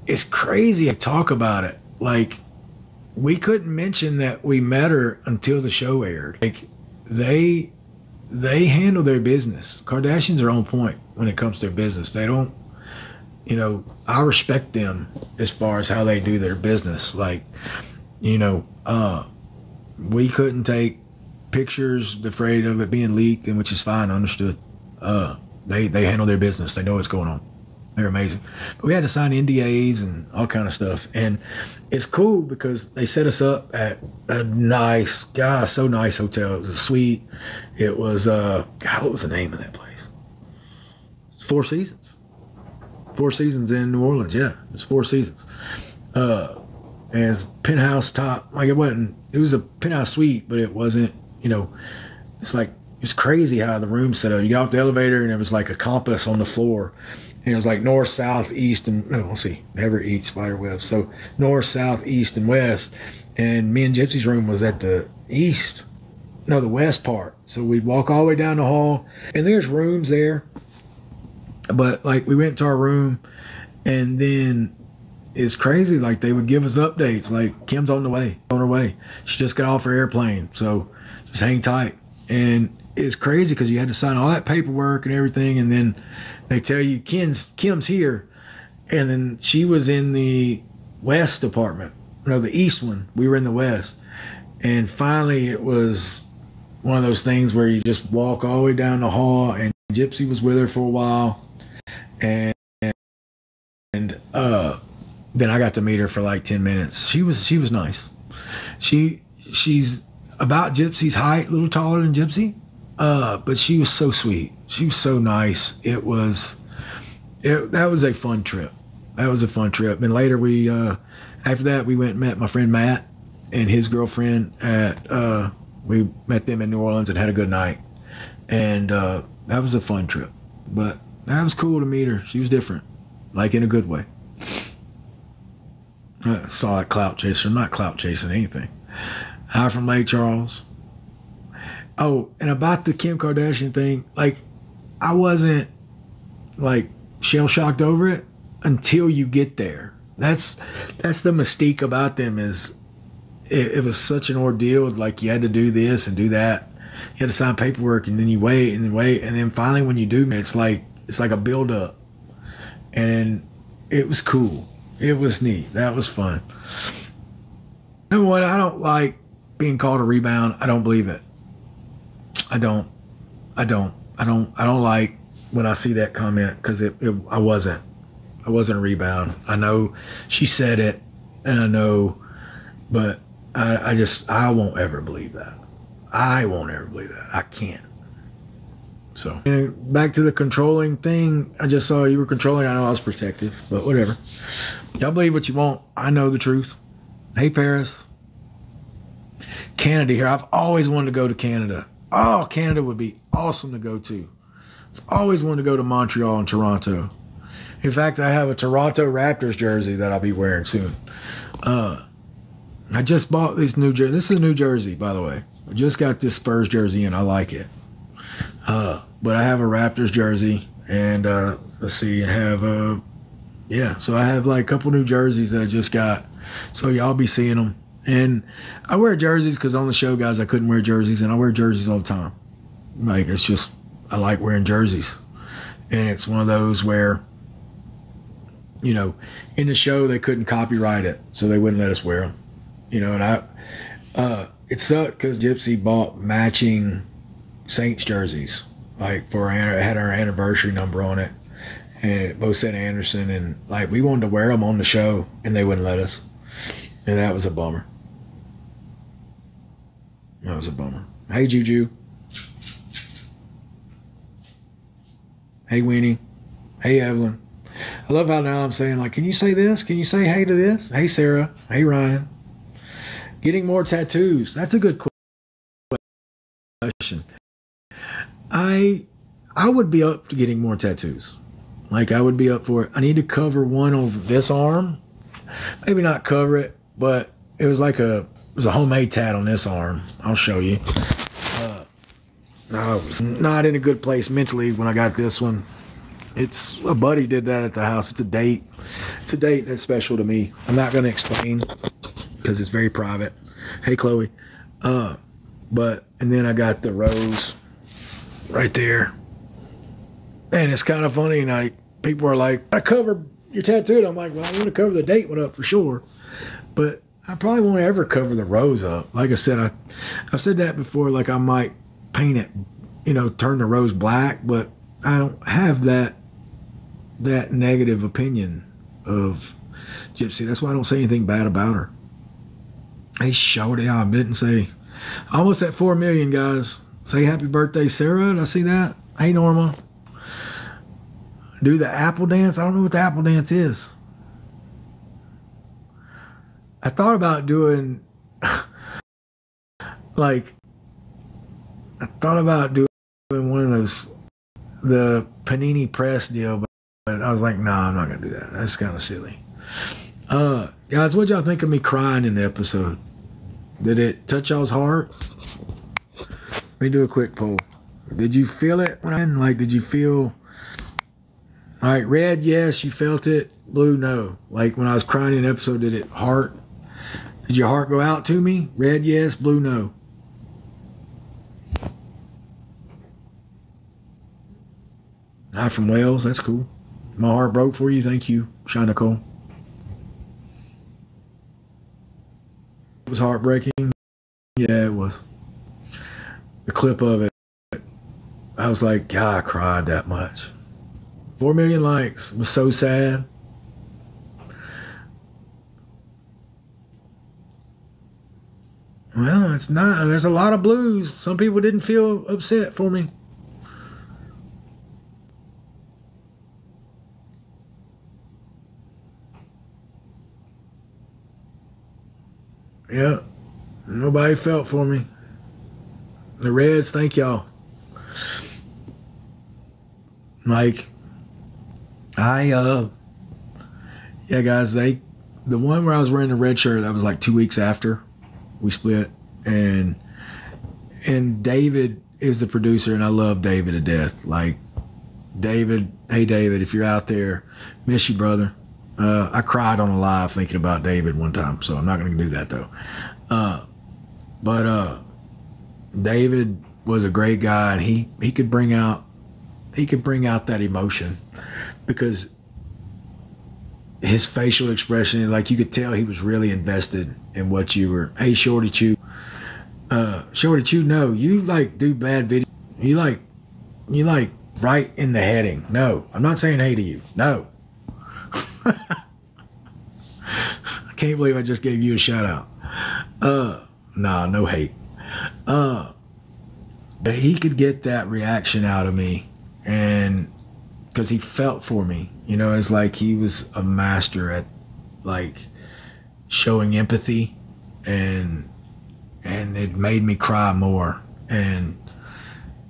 it's crazy to talk about it. Like, we couldn't mention that we met her until the show aired. Like, they handle their business. Kardashians are on point when it comes to their business. They don't, you know, I respect them as far as how they do their business. Like, you know, we couldn't take pictures afraid of it being leaked, and which is fine, understood. They handle their business. They know what's going on. They're amazing. But we had to sign NDAs and all kind of stuff. And it's cool because they set us up at a nice, so nice hotel. It was a suite. It was, what was the name of that place? Four Seasons. Four Seasons in New Orleans. Yeah, it was Four Seasons. And it's penthouse top. Like, it was a penthouse suite, but it wasn't, you know, it's like, it was crazy how the room set up. You got off the elevator and it was like a compass on the floor. And it was like north, south, east, and no, let's see, never eat spider webs. So north, south, east, and west. And me and Gypsy's room was at the the west part. So we'd walk all the way down the hall, and there's rooms there. But like, we went to our room, and then it's crazy. Like, they would give us updates. Like, Kim's on her way. She just got off her airplane, so just hang tight. And it's crazy because you had to sign all that paperwork and everything, and then they tell you Kim's here, and then she was in the west apartment. No, the east one. We were in the west, and finally it was one of those things where you just walk all the way down the hall, and Gypsy was with her for a while, and then I got to meet her for like 10 minutes. She was nice. She's about Gypsy's height, a little taller than Gypsy, but she was so sweet. She was so nice. That was a fun trip. That was a fun trip. And later after that, we went and met my friend Matt and his girlfriend we met them in New Orleans and had a good night. And that was a fun trip. But that was cool to meet her. She was different, like in a good way. I saw that clout chaser. I'm not clout chasing anything. Hi from Lake Charles. Oh, and about the Kim Kardashian thing, like, I wasn't like shell-shocked over it until you get there. That's the mystique about them, is it was such an ordeal. Like, you had to do this and do that. You had to sign paperwork, and then you wait and then wait, and then finally when you do, it's like a build-up. And it was cool. It was neat. That was fun. Number one, I don't like being called a rebound. I don't believe it. I don't like when I see that comment, because I wasn't a rebound. I know she said it, and I know, but I won't ever believe that. I won't ever believe that. I can't. So, and back to the controlling thing. I just saw you were controlling. I know I was protective, but whatever. Y'all believe what you want. I know the truth. Hey, Paris. Canada here. I've always wanted to go to Canada. Oh, Canada would be awesome to go to. I've always wanted to go to Montreal and Toronto. In fact, I have a Toronto Raptors jersey that I'll be wearing soon. I just bought this new jersey. This is a new jersey, by the way. I just got this Spurs jersey, and I like it. But I have a Raptors jersey, and let's see, I have so I have like a couple new jerseys that I just got. So y'all be seeing them. And I wear jerseys because on the show, guys, I couldn't wear jerseys, and I wear jerseys all the time. Like, it's just, I like wearing jerseys. And it's one of those where, you know, in the show, they couldn't copyright it, so they wouldn't let us wear them. You know, and it sucked because Gypsy bought matching Saints jerseys, like it had our anniversary number on it, and it both said Anderson, and like we wanted to wear them on the show, and they wouldn't let us, and that was a bummer. That was a bummer. Hey, Juju. Hey, Winnie. Hey, Evelyn. I love how now I'm saying, like, can you say this? Can you say hey to this? Hey, Sarah. Hey, Ryan. Getting more tattoos. That's a good question. I would be up to getting more tattoos. Like, I would be up for it. I need to cover one over this arm. Maybe not cover it, but it was a homemade tat on this arm. I'll show you. I was not in a good place mentally when I got this one. It's a buddy did that at the house. It's a date. It's a date that's special to me. I'm not going to explain because it's very private. Hey, Chloe. And then I got the rose right there. And it's kind of funny. Like, people are like, I cover your tattoo. And I'm like, well, I want to cover the date one up for sure. But I probably won't ever cover the rose up. Like I said, I've said that before. Like, I might paint it, you know, turn the rose black. But I don't have that negative opinion of Gypsy. That's why I don't say anything bad about her. Hey, Shorty, I didn't say. Almost at 4 million, guys. Say happy birthday, Sarah. Did I see that? Hey, Norma. Do the apple dance. I don't know what the apple dance is. I thought about doing, like, one of those, the Panini Press deal, but I was like, nah, I'm not going to do that. That's kind of silly. Guys, what y'all think of me crying in the episode? Did it touch y'all's heart? Let me do a quick poll. Did you feel it? Did you feel... All right, red, yes, you felt it. Blue, no. Like, when I was crying in the episode, did your heart go out to me? Red, yes. Blue, no. Hi from Wales. That's cool. My heart broke for you. Thank you, Sean Nicole. It was heartbreaking. Yeah, it was. The clip of it, I was like, God, I cried that much. 4 million likes. It was so sad. Well, it's not. There's a lot of blues. Some people didn't feel upset for me. Yeah, nobody felt for me. The Reds, thank y'all. Like, yeah, guys, the one where I was wearing the red shirt, that was like 2 weeks after we split, and David is the producer, and I love David to death. Like, David, hey David, if you're out there, miss you, brother. I cried on a live thinking about David one time, so I'm not going to do that though. But David was a great guy, and he could bring out that emotion, because his facial expression, like, you could tell he was really invested in what you were. Hey, Shorty Chew, no, you like do bad videos. You like right in the heading. No, I'm not saying hey to you. No. I can't believe I just gave you a shout out. Nah, no hate. But he could get that reaction out of me, and because he felt for me, you know, it's like he was a master at like showing empathy, and it made me cry more. And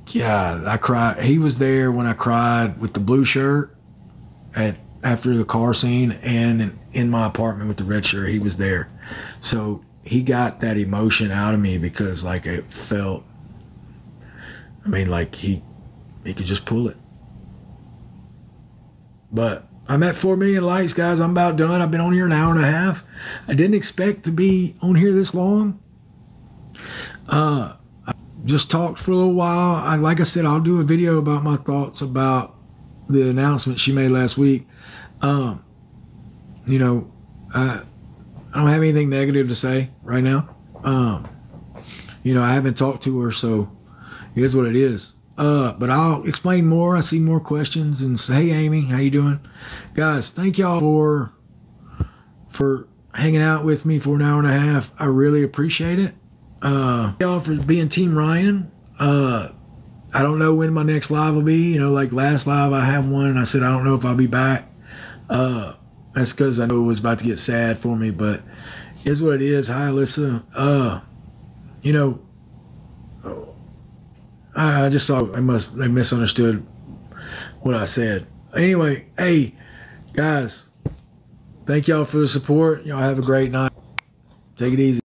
yeah, I cried. He was there when I cried with the blue shirt after the car scene, and in my apartment with the red shirt. He was there, so he got that emotion out of me, because like it felt, I mean, like he could just pull it. But I'm at 4 million likes, guys. I'm about done. I've been on here an hour and a half. I didn't expect to be on here this long. I just talked for a little while. Like I said, I'll do a video about my thoughts about the announcement she made last week. You know, I don't have anything negative to say right now. You know, I haven't talked to her, so it is what it is. But I'll explain more. I see more questions. And say, hey, Amy, how you doing? Guys, thank y'all for hanging out with me for an hour and a half. I really appreciate it. Y'all for being Team Ryan. I don't know when my next live will be. You know, like last live I have one, and I said I don't know if I'll be back. That's because I know it was about to get sad for me, but it's what it is. Hi, Alyssa. You know, I just saw they misunderstood what I said. Anyway, hey, guys, thank y'all for the support. Y'all have a great night. Take it easy.